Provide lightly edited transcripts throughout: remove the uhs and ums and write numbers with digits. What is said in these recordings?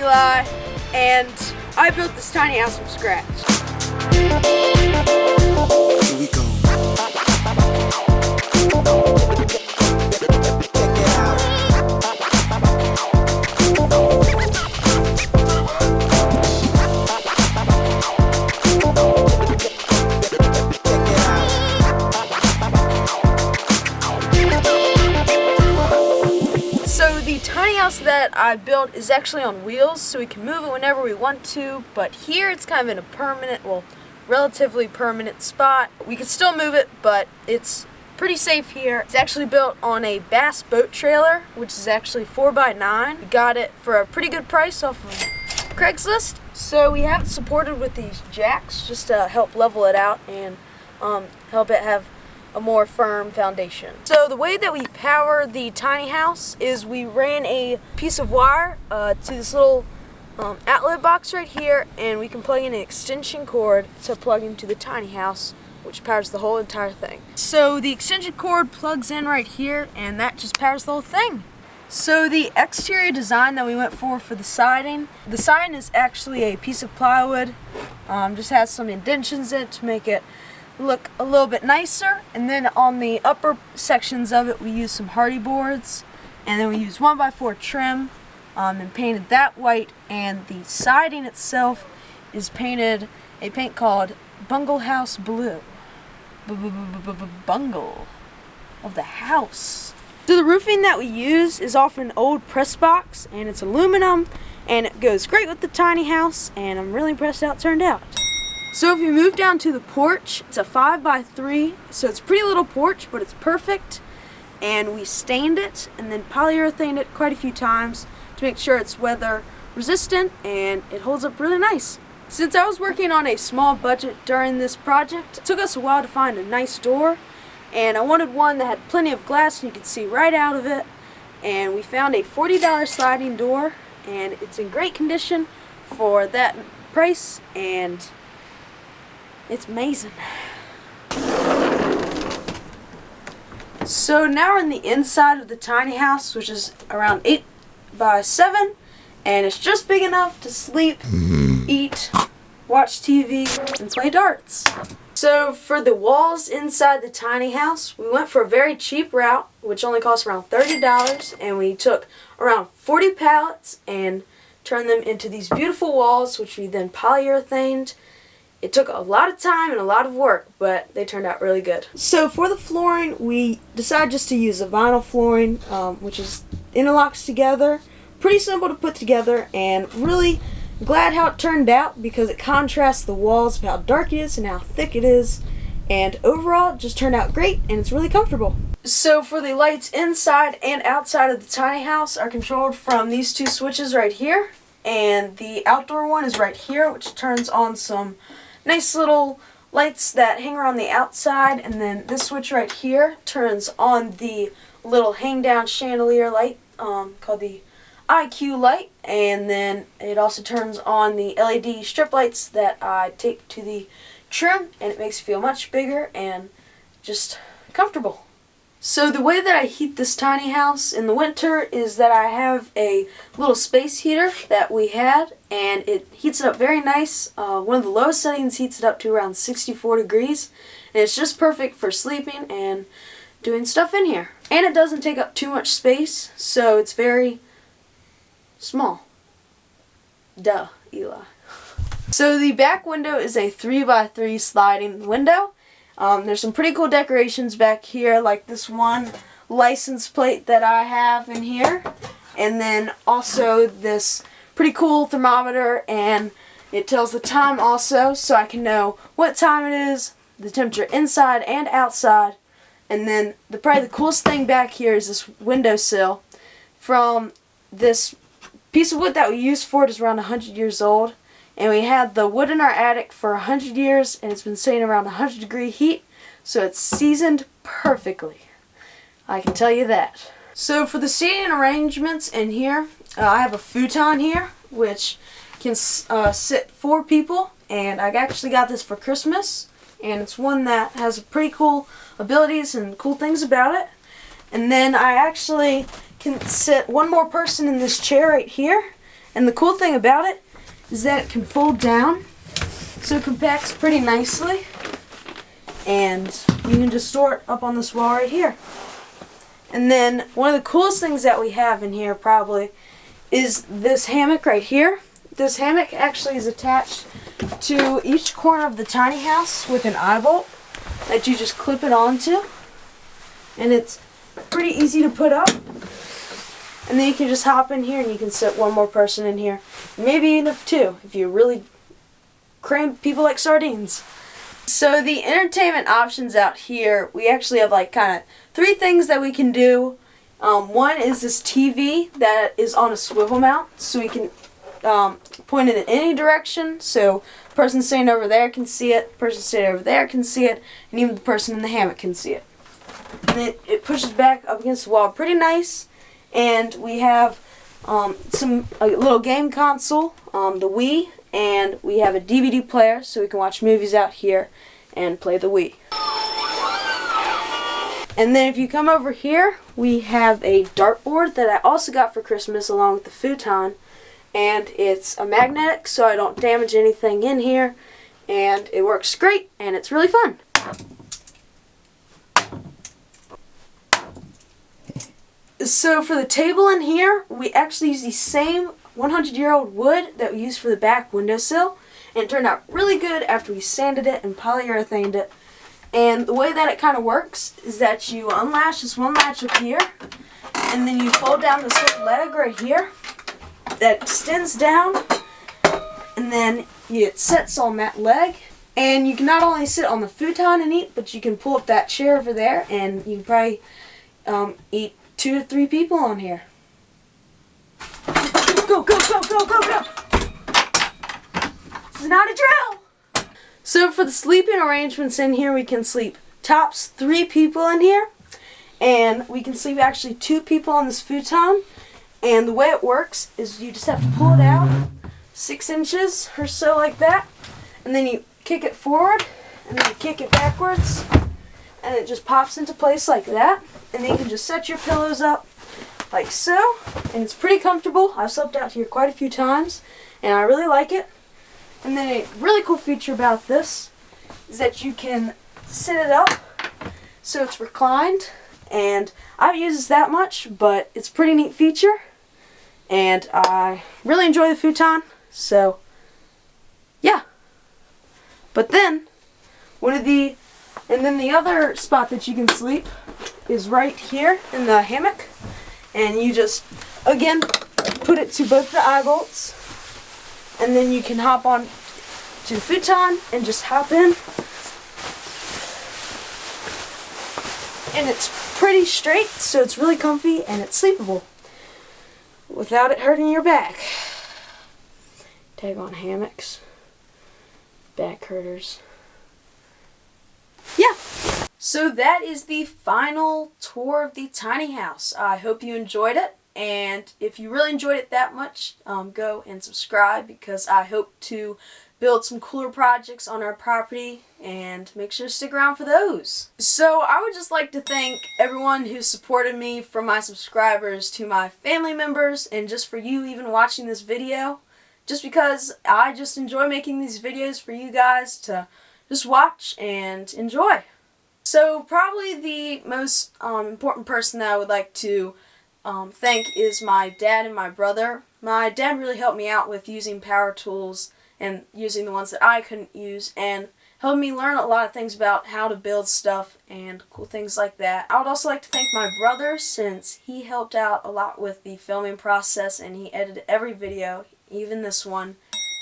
Eli, and I built this tiny house from scratch. Here we go. So the tiny house that I built is actually on wheels, so we can move it whenever we want to, but here it's kind of in a permanent, well, relatively permanent spot. We can still move it, but it's pretty safe here. It's actually built on a bass boat trailer, which is actually 4x9. We got it for a pretty good price off of Craigslist. So we have it supported with these jacks just to help level it out and help it have a more firm foundation. So the way that we power the tiny house is we ran a piece of wire to this little outlet box right here, and we can plug in an extension cord to plug into the tiny house, which powers the whole entire thing. So the extension cord plugs in right here, and that just powers the whole thing. So the exterior design that we went for the siding is actually a piece of plywood. Just has some indentions in it to make it look a little bit nicer, and then on the upper sections of it we use some hardy boards, and then we use 1x4 trim and painted that white, and the siding itself is painted a paint called Bungle House Blue. Bungle of the house. So the roofing that we use is off an old press box, and it's aluminum, and it goes great with the tiny house, and I'm really impressed how it turned out. So if you move down to the porch, it's a 5x3, so it's a pretty little porch, but it's perfect. And we stained it and then polyurethaned it quite a few times to make sure it's weather resistant, and it holds up really nice. Since I was working on a small budget during this project, it took us a while to find a nice door, and I wanted one that had plenty of glass and you could see right out of it. And we found a $40 sliding door, and it's in great condition for that price, and it's amazing. So now we're in the inside of the tiny house, which is around 8x7, and it's just big enough to sleep, eat, watch TV, and play darts. So for the walls inside the tiny house, we went for a very cheap route, which only cost around $30, and we took around 40 pallets and turned them into these beautiful walls, which we then polyurethaned. It took a lot of time and a lot of work, but they turned out really good. So for the flooring, we decided just to use a vinyl flooring, which is interlocks together. Pretty simple to put together, and really glad how it turned out because it contrasts the walls of how dark it is and how thick it is. And overall, it just turned out great, and it's really comfortable. So for the lights inside and outside of the tiny house are controlled from these two switches right here. And the outdoor one is right here, which turns on some nice little lights that hang around the outside, and then this switch right here turns on the little hang down chandelier light called the IQ light, and then it also turns on the LED strip lights that I tape to the trim, and it makes it feel much bigger and just comfortable. So the way that I heat this tiny house in the winter is that I have a little space heater that we had, and it heats it up very nice. One of the lowest settings heats it up to around 64 degrees, and it's just perfect for sleeping and doing stuff in here. And it doesn't take up too much space, so it's very small. Duh, Eli. So the back window is a 3x3 sliding window. There's some pretty cool decorations back here, like this one license plate that I have in here, and then also this pretty cool thermometer, and it tells the time also, so I can know what time it is, the temperature inside and outside. And then probably the coolest thing back here is this windowsill. From this piece of wood that we used for it is around 100 years old. And we had the wood in our attic for 100 years, and it's been sitting around 100-degree heat, so it's seasoned perfectly. I can tell you that. So for the seating arrangements in here, I have a futon here, which can sit 4 people, and I actually got this for Christmas, and it's one that has pretty cool abilities and cool things about it. And then I actually can sit one more person in this chair right here, And the cool thing about it is that it can fold down, so it compacts pretty nicely. And you can just store it up on this wall right here. And then one of the coolest things that we have in here probably is this hammock right here. This hammock actually is attached to each corner of the tiny house with an eye bolt that you just clip it onto. And it's pretty easy to put up. And then you can just hop in here and you can sit one more person in here. Maybe even two if you really cram people like sardines. So the entertainment options out here, we actually have like kind of 3 things that we can do. One is this TV that is on a swivel mount, so we can point it in any direction. So the person sitting over there can see it, the person sitting over there can see it, and even the person in the hammock can see it. And it pushes back up against the wall pretty nice. And we have a little game console, the Wii, and we have a DVD player so we can watch movies out here and play the Wii. And then if you come over here, we have a dartboard that I also got for Christmas along with the futon. And it's a magnetic so I don't damage anything in here. And it works great and it's really fun. So for the table in here, we actually use the same 100-year-old wood that we used for the back windowsill. And it turned out really good after we sanded it and polyurethaned it. And the way that it kind of works is that you unlatch this one latch up here, and then you fold down this little leg right here that extends down, and then it sits on that leg. And you can not only sit on the futon and eat, but you can pull up that chair over there, and you can probably eat 2 to 3 people on here. Go, go, go, go, go, go! This is not a drill! So for the sleeping arrangements in here, we can sleep tops 3 people in here. And we can sleep actually 2 people on this futon. And the way it works is you just have to pull it out 6 inches or so like that. And then you kick it forward, and then you kick it backwards. And it just pops into place like that. And then you can just set your pillows up like so. And it's pretty comfortable. I've slept out here quite a few times, and I really like it. And then a really cool feature about this is that you can sit it up so it's reclined. And I haven't used this that much, but it's a pretty neat feature. And I really enjoy the futon, so yeah. But then, the other spot that you can sleep is right here in the hammock. And you just, again, put it to both the eye bolts. And then you can hop on to the futon and just hop in. And it's pretty straight, so it's really comfy and it's sleepable without it hurting your back. Tag on hammocks, back hurters. Yeah. So that is the final tour of the tiny house. I hope you enjoyed it. And if you really enjoyed it that much, go and subscribe, because I hope to build some cooler projects on our property, and make sure to stick around for those. So I would just like to thank everyone who supported me, from my subscribers to my family members, and just for you even watching this video, just because I just enjoy making these videos for you guys to just watch and enjoy. So probably the most important person that I would like to thank is my dad and my brother. My dad really helped me out with using power tools and using the ones that I couldn't use, and helped me learn a lot of things about how to build stuff and cool things like that. I would also like to thank my brother, since he helped out a lot with the filming process and he edited every video, even this one,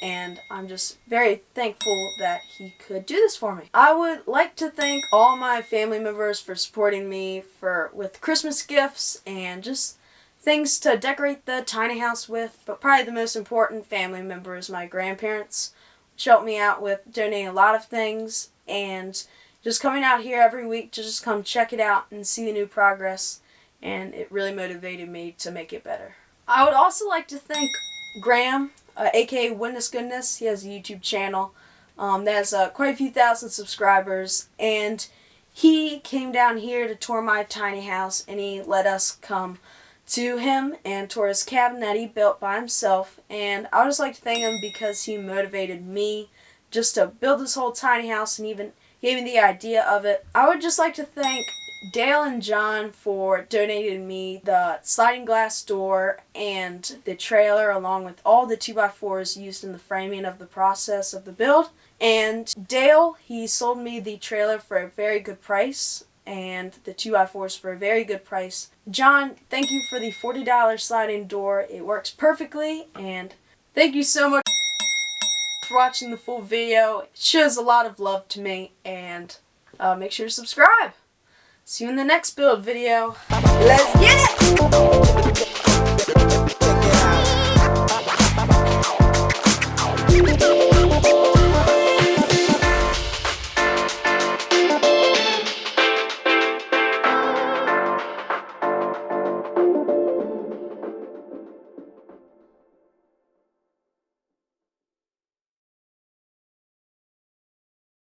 and I'm just very thankful that he could do this for me. I would like to thank all my family members for supporting me with Christmas gifts and just things to decorate the tiny house with, but probably the most important family member is my grandparents, which helped me out with donating a lot of things and just coming out here every week to just come check it out and see the new progress, and it really motivated me to make it better. I would also like to thank Graham, aka Witness Goodness. He has a YouTube channel that has quite a few thousand subscribers, and he came down here to tour my tiny house, and he let us come to him and to his cabin that he built by himself, and I would just like to thank him because he motivated me just to build this whole tiny house and even gave me the idea of it. I would just like to thank Dale and John for donating me the sliding glass door and the trailer along with all the 2x4s used in the framing of the process of the build. And Dale, he sold me the trailer for a very good price and the 2x4s for a very good price. John, thank you for the $40 sliding door. It works perfectly, and thank you so much for watching the full video. It shows a lot of love to me, and make sure to subscribe. See you in the next build video. Let's get it!